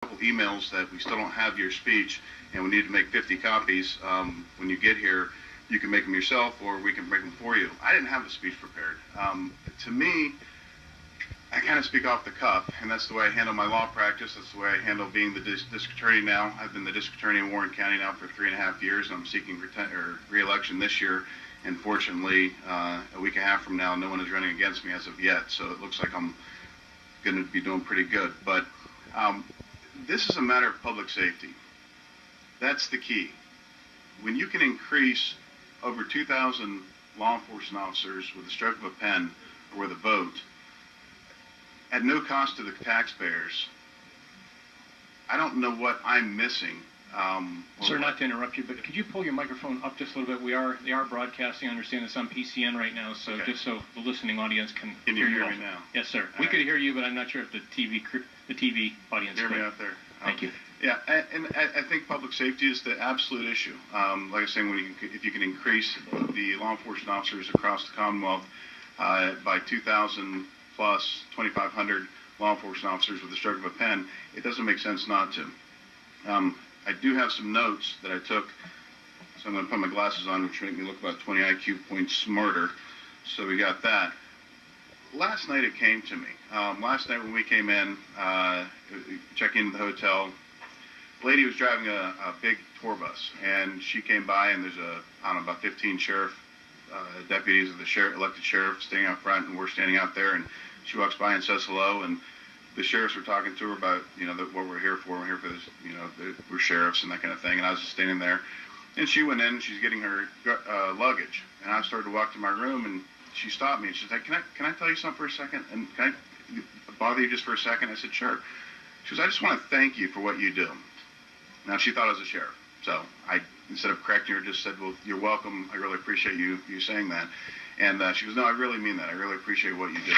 couple emails that we still don't have your speech, and we need to make 50 copies. When you get here, you can make them yourself, or we can make them for you. I didn't have a speech prepared. To me, I kind of speak off the cuff, and that's the way I handle my law practice. That's the way I handle being the district attorney now. I've been the district attorney in Warren County now for 3.5 years, and I'm seeking re-election this year. And fortunately, a week and a half from now, no one is running against me as of yet, so it looks like I'm going to be doing pretty good. But this is a matter of public safety. That's the key. When you can increase over 2,000 law enforcement officers with the stroke of a pen or with a vote, at no cost to the taxpayers, I don't know what I'm missing. Sir, not to interrupt you, but could you pull your microphone up just a little bit? They are broadcasting. I understand it's on PCN right now, so okay. Just so the listening audience can you hear me now? Yes, sir. All we right. could hear you, but I'm not sure if the TV audience Hear could. me out there. Thank you. Yeah, and I think public safety is the absolute issue. Like I was saying, if you can increase the law enforcement officers across the Commonwealth by 2,000 plus 2,500 law enforcement officers with the stroke of a pen, it doesn't make sense not to. I do have some notes that I took, so I'm going to put my glasses on, which make me look about 20 IQ points smarter. So we got that. Last night it came to me. Last night when we came in, checking into the hotel, the lady was driving a big tour bus, and she came by, and there's about 15 sheriff deputies of the elected sheriff standing out front, and we're standing out there, and she walks by and says hello, and the sheriffs were talking to her about, what we're here for. We're here for this, we're sheriffs and that kind of thing. And I was just standing there, and she went in, and she's getting her luggage, and I started to walk to my room, and she stopped me, and she said, can I tell you something for a second? And can I bother you just for a second? I said, sure. She goes, I just want to thank you for what you do. Now, she thought I was a sheriff, so I, instead of correcting her, just said, well, you're welcome. I really appreciate you saying that. And she goes, no, I really mean that. I really appreciate what you do.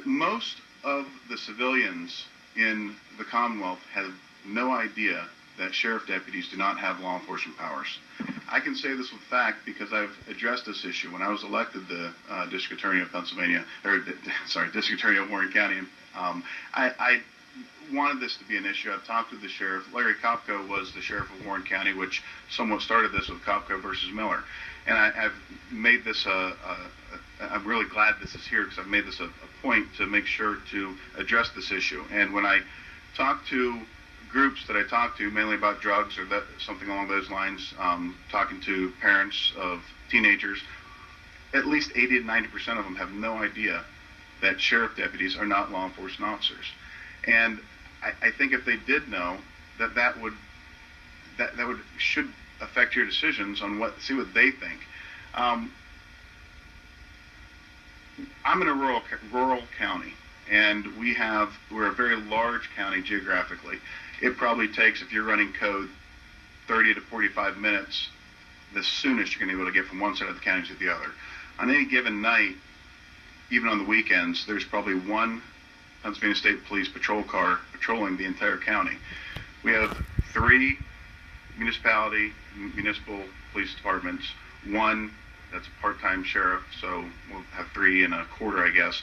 Most of the civilians in the Commonwealth have no idea that sheriff deputies do not have law enforcement powers. I can say this with fact because I've addressed this issue. When I was elected the district attorney of district attorney of Warren County, I wanted this to be an issue. I've talked with the sheriff. Larry Kopko was the sheriff of Warren County, which somewhat started this with Kopko versus Miller. And I've made this I'm really glad this is here because I've made this a point to make sure to address this issue. And when I talk to groups that I talk to, mainly about drugs or something along those lines, talking to parents of teenagers, at least 80 to 90% of them have no idea that sheriff deputies are not law enforcement officers. And I think if they did know, that should affect your decisions on see what they think. I'm in a rural county, and we're a very large county geographically. It probably takes, if you're running code, 30 to 45 minutes, the soonest you're going to be able to get from one side of the county to the other. On any given night, even on the weekends, there's probably one Pennsylvania State Police patrol car patrolling the entire county. We have 3 municipal police departments, 1 that's a part-time sheriff, so we'll have 3 and a quarter, I guess,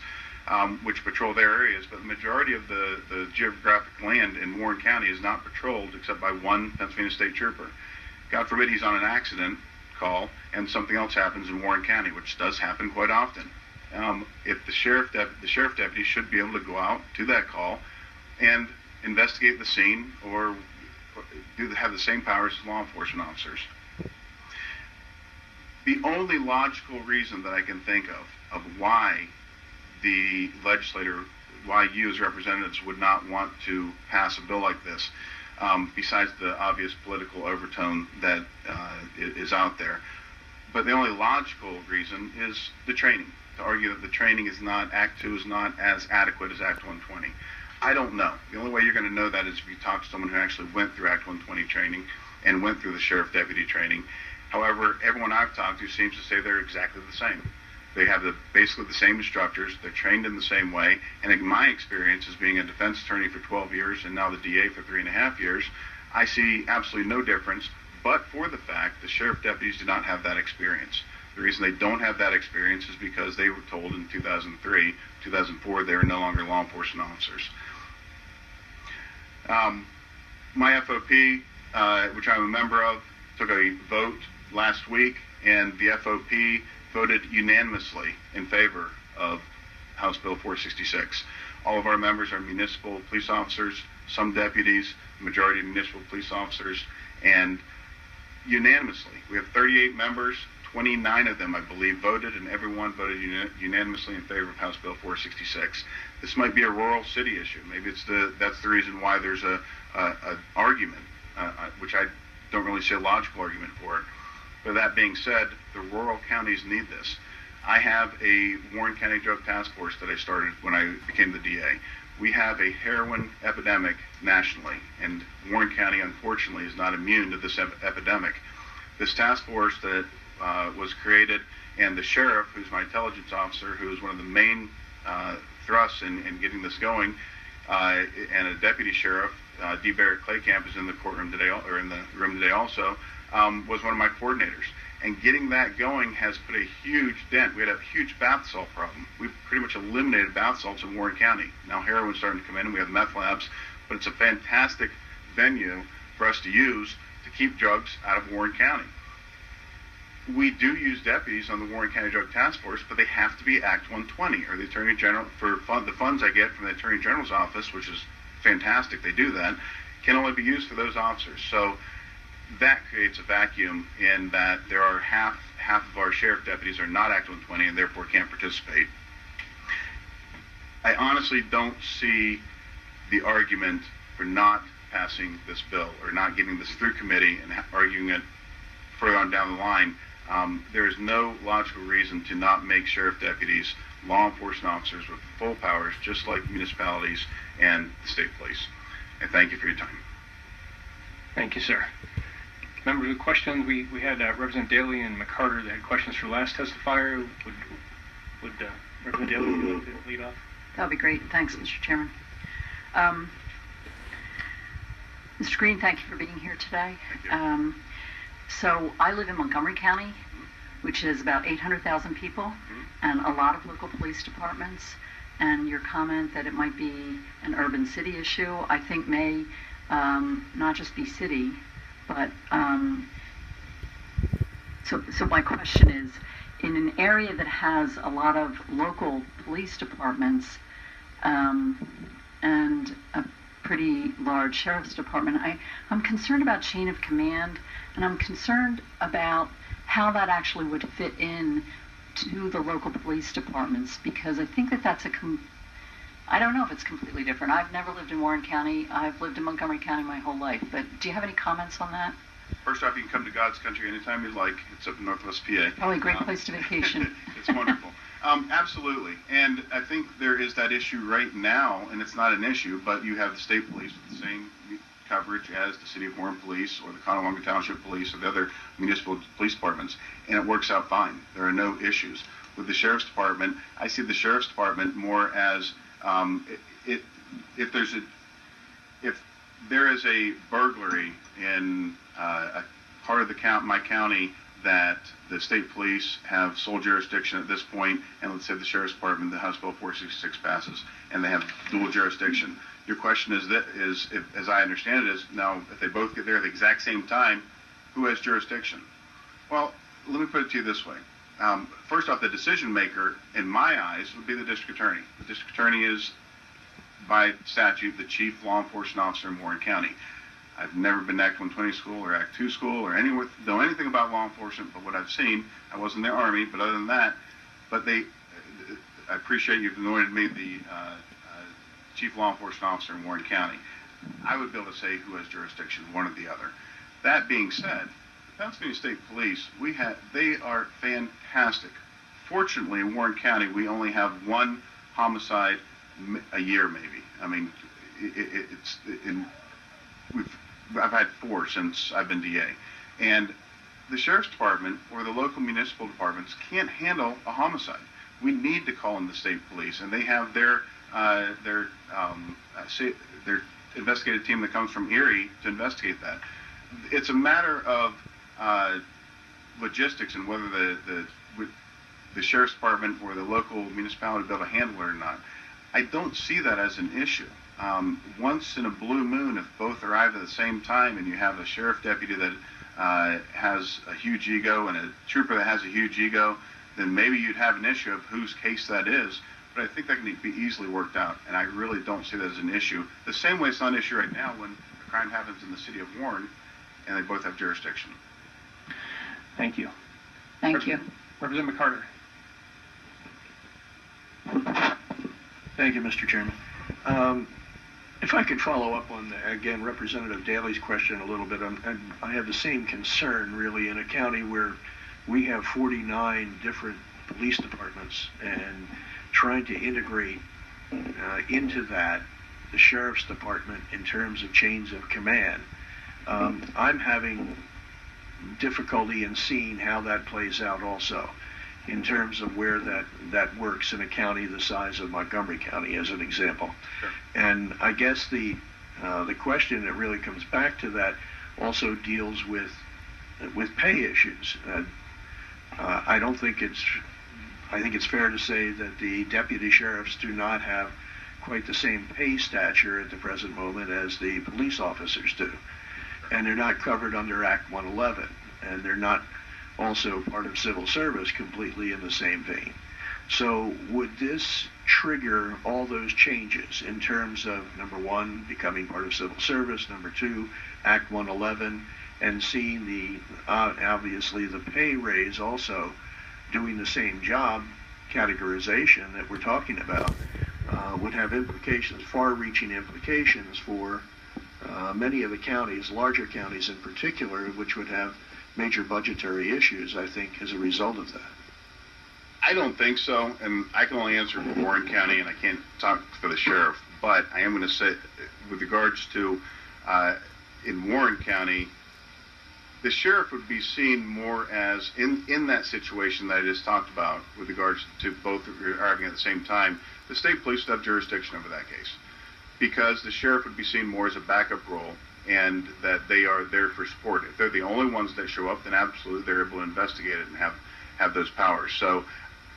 which patrol their areas. But the majority of the geographic land in Warren County is not patrolled except by 1 Pennsylvania State trooper. God forbid he's on an accident call and something else happens in Warren County, which does happen quite often. If the sheriff deputy should be able to go out to that call and investigate the scene or have the same powers as law enforcement officers. The only logical reason that I can think of why the legislator, why you as representatives would not want to pass a bill like this, besides the obvious political overtone that is out there, but the only logical reason is the training. To argue that the training is not, Act 2 is not as adequate as Act 120. I don't know. The only way you're going to know that is if you talk to someone who actually went through Act 120 training and went through the sheriff deputy training. However, everyone I've talked to seems to say they're exactly the same. They have basically the same instructors. They're trained in the same way. And in my experience as being a defense attorney for 12 years and now the DA for 3.5 years, I see absolutely no difference, but for the fact the sheriff deputies do not have that experience. The reason they don't have that experience is because they were told in 2003, 2004, they were no longer law enforcement officers. My FOP, which I'm a member of, took a vote last week, and the FOP voted unanimously in favor of House Bill 466. All of our members are municipal police officers, some deputies, the majority of municipal police officers, and unanimously, we have 38 members, 29 of them, I believe, voted, and everyone voted unanimously in favor of House Bill 466. This might be a rural city issue. Maybe that's the reason why there's a argument, which I don't really see a logical argument for it. But that being said, the rural counties need this. I have a Warren County Drug Task Force that I started when I became the DA. We have a heroin epidemic nationally, and Warren County, unfortunately, is not immune to this epidemic. This task force that was created, and the sheriff, who's my intelligence officer, who is one of the main thrusts in getting this going, and a deputy sheriff, D. Barrett Claycamp, is in the courtroom today, or in the room today also, was one of my coordinators. And getting that going has put a huge dent. We had a huge bath salt problem. We've pretty much eliminated bath salts in Warren County. Now heroin's starting to come in, and we have meth labs, but it's a fantastic venue for us to use to keep drugs out of Warren County. We do use deputies on the Warren County Drug Task Force, but they have to be Act 120, or the Attorney General, for the funds I get from the Attorney General's office, which is fantastic, they do that, can only be used for those officers. So that creates a vacuum in that there are half of our sheriff deputies are not Act 120 and therefore can't participate. I honestly don't see the argument for not passing this bill or not getting this through committee and arguing it further on down the line. There is no logical reason to not make sheriff deputies law enforcement officers with full powers, just like municipalities and the state police. And thank you for your time. Thank you, sir. Members of the question, we had Representative Daly and McCarter that had questions for the last testifier. Would Representative Daly be able to lead off? That would be great. Thanks, Mr. Chairman. Mr. Greene, thank you for being here today. Thank you. So I live in Montgomery County, which is about 800,000 people, and a lot of local police departments. And your comment that it might be an urban city issue, I think may not just be city, but so my question is, in an area that has a lot of local police departments and a pretty large sheriff's department, I'm concerned about chain of command, and I'm concerned about how that actually would fit in to the local police departments, because I think that that's I don't know if it's completely different. I've never lived in Warren County. I've lived in Montgomery County my whole life. But do you have any comments on that? First off, you can come to God's country anytime you'd like. It's up in Northwest PA. Probably a great place to vacation. It's wonderful. Absolutely. And I think there is that issue right now, and it's not an issue, but you have the state police with the same coverage as the City of Warren Police or the Conowanga Township Police or the other municipal police departments, and it works out fine. There are no issues. With the Sheriff's Department, I see the Sheriff's Department more as if there is a burglary in a part of my county that the state police have sole jurisdiction at this point, and let's say the Sheriff's Department, the House Bill 466 passes, and they have dual jurisdiction. Your question is, if, as I understand it, is now if they both get there at the exact same time, who has jurisdiction? Well, let me put it to you this way. First off, the decision maker, in my eyes, would be the district attorney. The district attorney is, by statute, the chief law enforcement officer in Warren County. I've never been to Act 120 school or Act 2 school or know anything about law enforcement, but what I've seen, I was in the Army, but other than that, I appreciate you've anointed me the chief law enforcement officer in Warren County. I would be able to say who has jurisdiction, one or the other. That being said, the Pennsylvania State Police, they are fantastic. Fortunately, in Warren County, we only have one homicide a year, maybe. I mean, I've had 4 since I've been DA. And the Sheriff's Department or the local municipal departments can't handle a homicide. We need to call in the state police, and they have their investigative team that comes from Erie to investigate that. It's a matter of logistics and whether the Sheriff's Department or the local municipality will be able to handle it or not. I don't see that as an issue. Once in a blue moon, if both arrive at the same time and you have a sheriff deputy that has a huge ego and a trooper that has a huge ego, then maybe you'd have an issue of whose case that is. But I think that can be easily worked out, and I really don't see that as an issue. The same way it's not an issue right now when a crime happens in the city of Warren and they both have jurisdiction. Thank you. Thank you. Representative McCarter. Thank you, Mr. Chairman. If I could follow up on, again, Representative Daley's question a little bit, I have the same concern, really, in a county where we have 49 different police departments, and trying to integrate into that the sheriff's department in terms of chains of command. I'm having difficulty in seeing how that plays out also, in terms of where that works in a county the size of Montgomery County, as an example. Sure. And I guess the question that really comes back to that also deals with pay issues. I think it's fair to say that the deputy sheriffs do not have quite the same pay stature at the present moment as the police officers do. And they're not covered under Act 111, and they're not also part of civil service completely in the same vein. So would this trigger all those changes in terms of, number one, becoming part of civil service, number two, Act 111, and seeing obviously the pay raise also doing the same job categorization that we're talking about, would have implications, far-reaching implications for many of the counties, larger counties in particular, which would have major budgetary issues, I think, as a result of that. I don't think so, and I can only answer for Warren County, and I can't talk for the sheriff, but I am going to say, with regards to in Warren County, the sheriff would be seen more as, in that situation that I just talked about, with regards to both arriving at the same time, the state police would have jurisdiction over that case, because the sheriff would be seen more as a backup role, and that they are there for support. If they're the only ones that show up, then absolutely they're able to investigate it and have those powers. So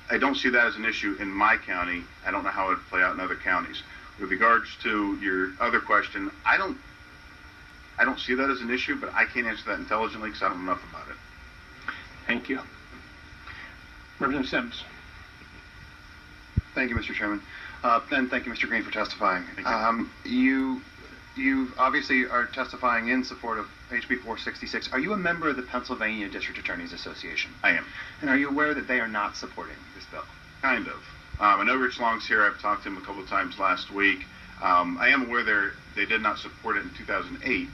I don't see that as an issue in my county. I don't know how it would play out in other counties. With regards to your other question, I don't see that as an issue, but I can't answer that intelligently because I don't know enough about it. Thank you. Representative Sims. Thank you, Mr. Chairman. And thank you, Mr. Greene, for testifying. Thank you. You obviously are testifying in support of HB 466. Are you a member of the Pennsylvania District Attorneys Association? I am. And are you aware that they are not supporting this bill? Kind of. I know Rich Long's here. I've talked to him a couple of times last week. I am aware they did not support it in 2008.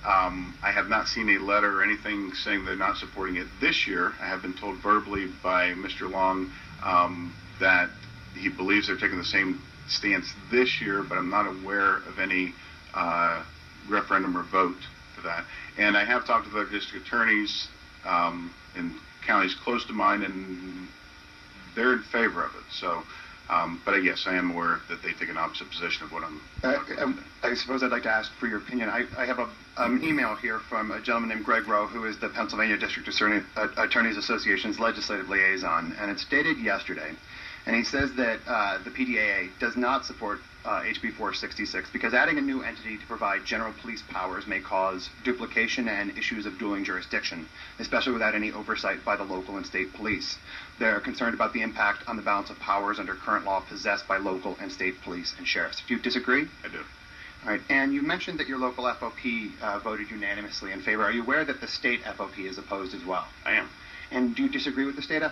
I have not seen a letter or anything saying they're not supporting it this year. I have been told verbally by Mr. Long that he believes they're taking the same stance this year, but I'm not aware of any referendum or vote for that. And I have talked to the district attorneys in counties close to mine, and they're in favor of it. So, but yes, I am aware that they take an opposite position of what I'm. I suppose I'd like to ask for your opinion. I have an email here from a gentleman named Greg Rowe, who is the Pennsylvania District Attorneys Association's legislative liaison, and it's dated yesterday. And he says that the PDAA does not support HB 466 because adding a new entity to provide general police powers may cause duplication and issues of dueling jurisdiction, especially without any oversight by the local and state police. They're concerned about the impact on the balance of powers under current law possessed by local and state police and sheriffs. Do you disagree? I do. All right. And you mentioned that your local FOP voted unanimously in favor. Are you aware that the state FOP is opposed as well? I am. And do you disagree with the state FOP?